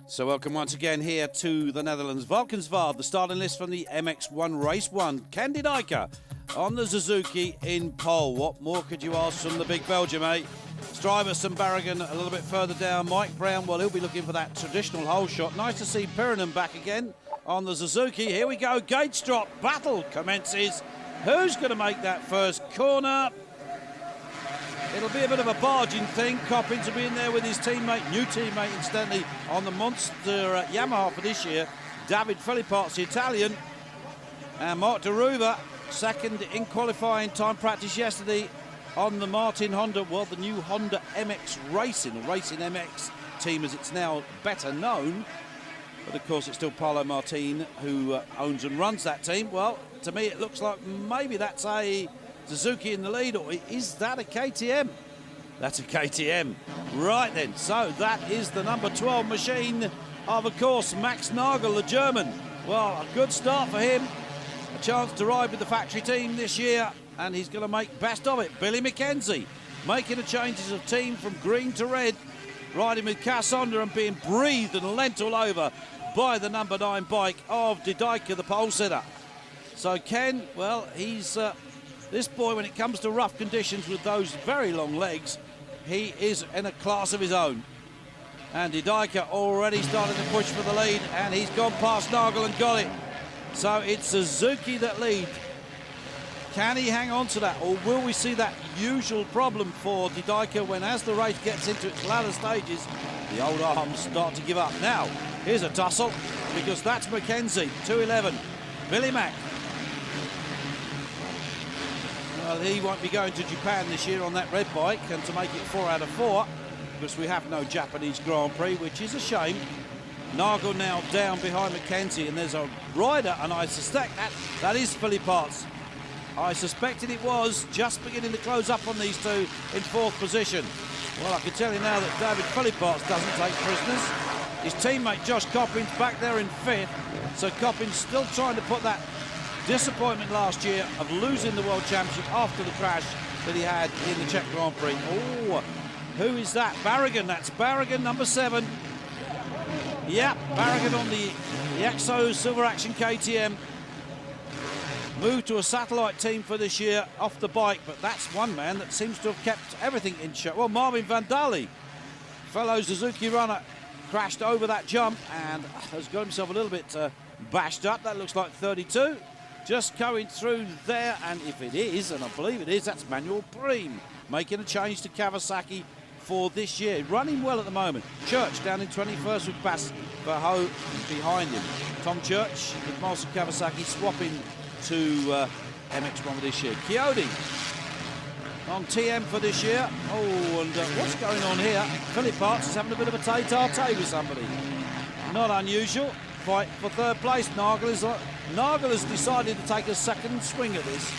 So welcome once again here to the Netherlands. Valkenswaard, the starting list from the MX1 Race 1. KEN De DYCKER on the Suzuki in pole. What more could you ask from the big Belgium, eh? Stuyvesant Barragan a little bit further down. Mike Brown, well, he'll be looking for that traditional hole shot. Nice to see Pyrinon back again on the Suzuki. Here we go, gates drop, battle commences. Who's going to make that first corner? It'll be a bit of a barging thing. Coppins will be in there with his teammate, new teammate incidentally, on the monster Yamaha for this year, Davide PHILIPPAERTS, the Italian. And Mark de Ruva, second in qualifying time practice yesterday on the Martin Honda, well, the new Honda MX Racing, or Racing MX team as it's now better known. But of course it's still Paolo Martin who owns and runs that team. Well, to me it looks like maybe that's a Suzuki in the lead, or is that a KTM? That's a KTM. Right then, so that is the number 12 machine of course, Max Nagel, the German. Well, a good start for him. A chance to ride with the factory team this year, and he's going to make best of it. Billy McKenzie making the changes of team from green to red, riding with Cass Honda and being breathed and lent all over by the number 9 bike of De DYCKER, the pole sitter. So Ken, well, he's this boy, when it comes to rough conditions with those very long legs, he is in a class of his own. And De DYCKER already started to push for the lead, and he's gone past Nagel and got it. So it's Suzuki that lead. Can he hang on to that, or will we see that usual problem for De DYCKER when, as the race gets into its latter stages, the old arms start to give up? Now, here's a tussle, because that's McKenzie, 2:11. Billy Mack. Well, he won't be going to Japan this year on that red bike, and to make it 4 out of 4, because we have no Japanese Grand Prix, which is a shame. Nagel now down behind McKenzie, and there's a rider, and I suspect that is PHILIPPAERTS. I suspected it was, just beginning to close up on these two in 4th position. Well, I can tell you now that Davide PHILIPPAERTS doesn't take prisoners. His teammate Josh Coppins back there in 5th, so Coppins still trying to put that disappointment last year of losing the World Championship after the crash that he had in the Czech Grand Prix. Oh, who is that? Barragan, that's Barragan, number 7. Yeah, Barragan on the Exo Silver Action KTM. Moved to a satellite team for this year off the bike, but that's one man that seems to have kept everything in check. Well, Marvin Van Dali, fellow Suzuki runner, crashed over that jump and has got himself a little bit bashed up. That looks like 32. Just going through there, and if it is, and I believe it is, that's Manuel Preem making a change to Kawasaki for this year. Running well at the moment. Church down in 21st with Bas Verho behind him. Tom Church with Marcel Kawasaki swapping to MX1 for this year. Chiodi on TM for this year. Oh, and what's going on here? PHILIPPAERTS is having a bit of a tete-a-tete with somebody. Not unusual. Fight for 3rd place. Nagel has decided to take a second swing at this.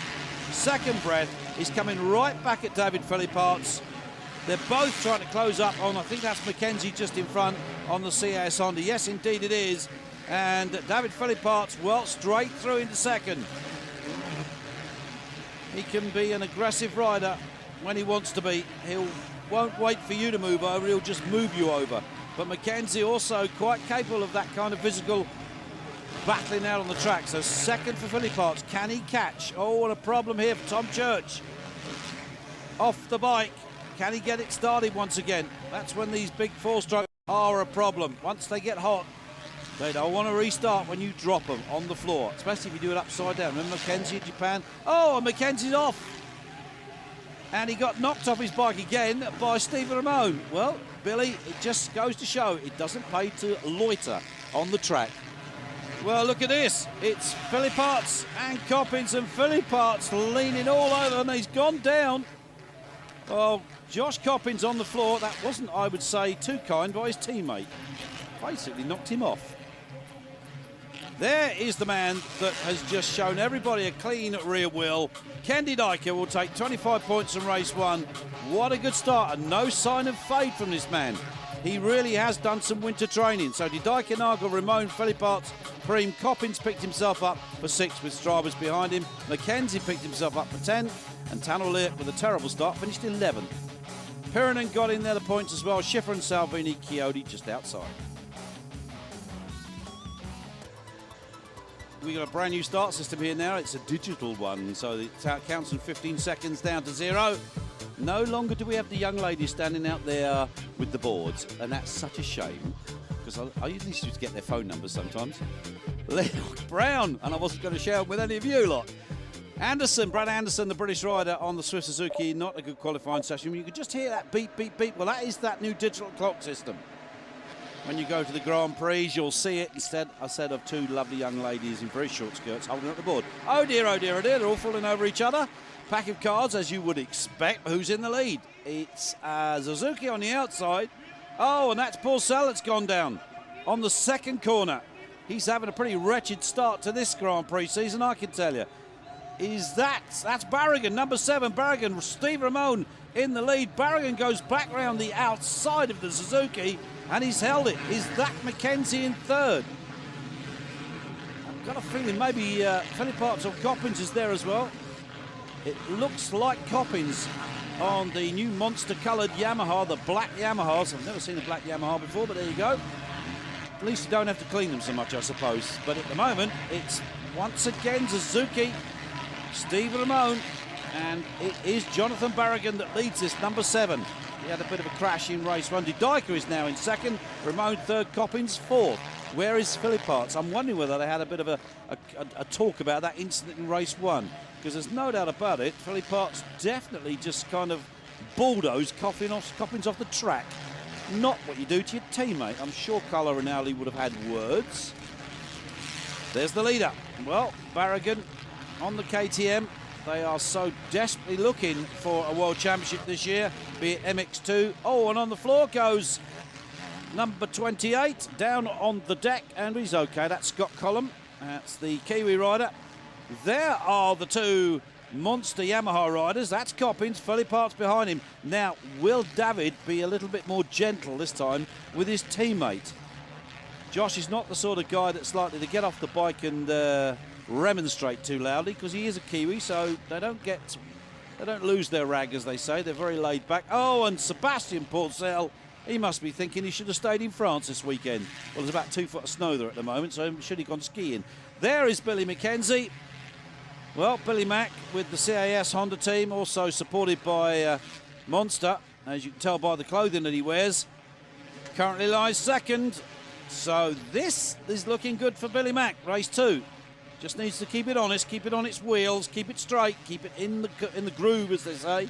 Second breath. He's coming right back at Davide PHILIPPAERTS. They're both trying to close up on, I think that's McKenzie just in front on the CAS Honda. Yes, indeed it is. And Davide PHILIPPAERTS, well, straight through into second. He can be an aggressive rider when he wants to be. Won't wait for you to move over, he'll just move you over. But McKenzie also quite capable of that kind of physical battling out on the track. So second for PHILIPPAERTS. Can he catch? Oh, and a problem here for Tom Church. Off the bike. Can he get it started once again? That's when these big 4-strokes are a problem. Once they get hot, they don't want to restart when you drop them on the floor, especially if you do it upside down. Remember McKenzie in Japan? Oh, and McKenzie's off. And he got knocked off his bike again by Stephen Ramon. Well, Billy, it just goes to show it doesn't pay to loiter on the track. Well, look at this. It's PHILIPPAERTS and Coppins, and PHILIPPAERTS leaning all over, and he's gone down. Well, Josh Coppins on the floor. That wasn't, I would say, too kind by his teammate. Basically knocked him off. There is the man that has just shown everybody a clean rear wheel. KEN De DYCKER will take 25 points in race 1. What a good start, and no sign of fade from this man. He really has done some winter training. So De DYCKER, Nagel, Ramon, PHILIPPAERTS, Preem, Coppins picked himself up for 6 with Stravas behind him. McKenzie picked himself up for 10, and Tanner Leert with a terrible start finished 11th. Pirinen got in there the points as well. Schiffer and Salvini, Chiodi just outside. We got a brand new start system here now. It's a digital one, so it counts in 15 seconds down to 0. No longer do we have the young ladies standing out there with the boards, and that's such a shame, because I usually used to get their phone numbers sometimes. Leoc Brown, and I wasn't going to share them with any of you lot. Anderson, Brad Anderson, the British rider on the Swift Suzuki, not a good qualifying session. You could just hear that beep, beep, beep. Well, that is that new digital clock system. When you go to the Grand Prix, you'll see it instead, I said, of two lovely young ladies in very short skirts holding up the board. Oh dear, oh dear, oh dear, they're all falling over each other. Pack of cards, as you would expect. Who's in the lead? It's Suzuki on the outside. Oh, and that's Porcel that's gone down on the second corner. He's having a pretty wretched start to this Grand Prix season, I can tell you. That's Barragan, number 7, Barragan. Steve Ramon in the lead. Barragan goes back round the outside of the Suzuki, and he's held it. Is that McKenzie in third? I've got a feeling maybe Philipppaerts or Coppins is there as well. It looks like Coppins on the new monster-coloured Yamaha, the black Yamahas. I've never seen a black Yamaha before, but there you go. At least you don't have to clean them so much, I suppose. But at the moment, it's once again Suzuki, Steve Ramon, and it is Jonathan Barragan that leads this, number 7. He had a bit of a crash in race 1. De Dycker is now in second, Ramon third, Coppins fourth. Where is Philipppaerts? I'm wondering whether they had a bit of a talk about that incident in race 1, because there's no doubt about it, Philipppaerts definitely just kind of bulldozed Coppins off the track. Not what you do to your teammate. I'm sure Carlo Rinaldi would have had words. There's the leader. Well, Barragan on the KTM. They are so desperately looking for a World Championship this year, be it MX2. Oh, and on the floor goes number 28, down on the deck, and he's okay. That's Scott Collum. That's the Kiwi rider. There are the two monster Yamaha riders. That's Coppins, Philipppaerts behind him. Now, will David be a little bit more gentle this time with his teammate? Josh is not the sort of guy that's likely to get off the bike and remonstrate too loudly, because he is a Kiwi, so they don't lose their rag, as they say. They're very laid back. Oh, and Sebastian Porcel, he must be thinking he should have stayed in France this weekend. Well, there's about 2 foot of snow there at the moment, so should he have gone skiing? There is Billy McKenzie. Well, Billy Mack with the CAS Honda team, also supported by Monster, as you can tell by the clothing that he wears. Currently lies second, so this is looking good for Billy Mack. Race 2. Just needs to keep it honest, keep it on its wheels, keep it straight, keep it in the groove, as they say.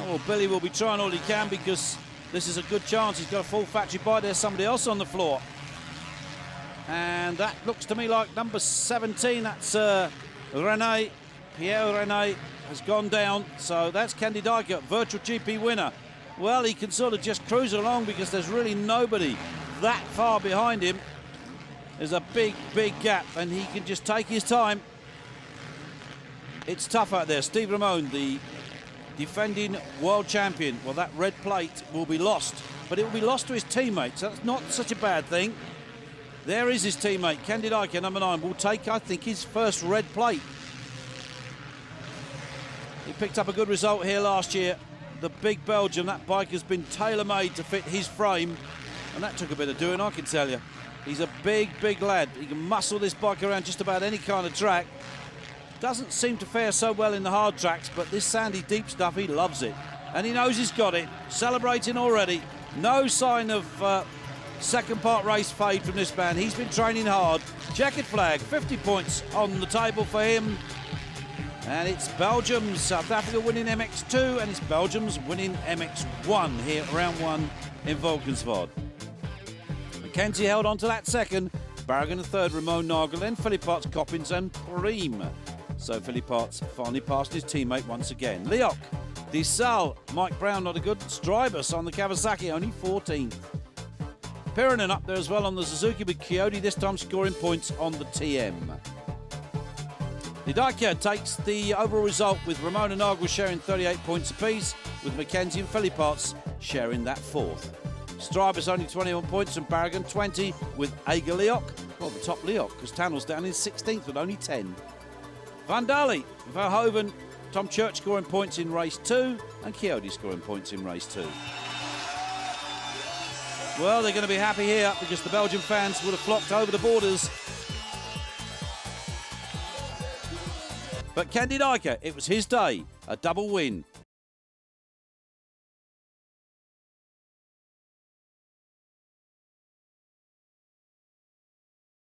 Well, Billy will be trying all he can, because this is a good chance. He's got a full factory bike. There's somebody else on the floor. And that looks to me like number 17. That's Rene. Pierre Rene has gone down. So that's Ken De Dycker, virtual GP winner. Well, he can sort of just cruise along, because there's really nobody that far behind him. There's a big, big gap, and he can just take his time. It's tough out there. Steve Ramon, the defending world champion. Well, that red plate will be lost, but it will be lost to his teammates. That's not such a bad thing. There is his teammate, Ken De Dycker, number 9, will take, I think, his first red plate. He picked up a good result here last year. The big Belgian, that bike has been tailor-made to fit his frame, and that took a bit of doing, I can tell you. He's a big, big lad. He can muscle this bike around just about any kind of track. Doesn't seem to fare so well in the hard tracks, but this sandy, deep stuff, he loves it. And he knows he's got it. Celebrating already. No sign of second part race fade from this man. He's been training hard. Checkered flag, 50 points on the table for him. And it's Belgium, South Africa winning MX2, and it's Belgium's winning MX1 here at round 1 in Valkenswaard. McKenzie held on to that second. Barragan third, Ramon, Nagel, then Philipppaerts, Coppins and Priem. So Philipppaerts finally passed his teammate once again. Leoc, Desal, Mike Brown not a good. Strybus on the Kawasaki, only 14th. Pirinen up there as well on the Suzuki, with Chiodi this time scoring points on the TM. De Dycker takes the overall result, with Ramon and Nagel sharing 38 points apiece, with McKenzie and Philipppaerts sharing that 4th. Strybus only 21 points, and Barragan 20, with Aga Leoc. Well, the top Leoc, because Tannel's down in 16th with only 10. Van Dali, Verhoeven, Tom Church scoring points in race 2 and Chiodi scoring points in race 2. Well, they're going to be happy here because the Belgian fans would have flocked over the borders. But KEN De DYCKER, it was his day, a double win.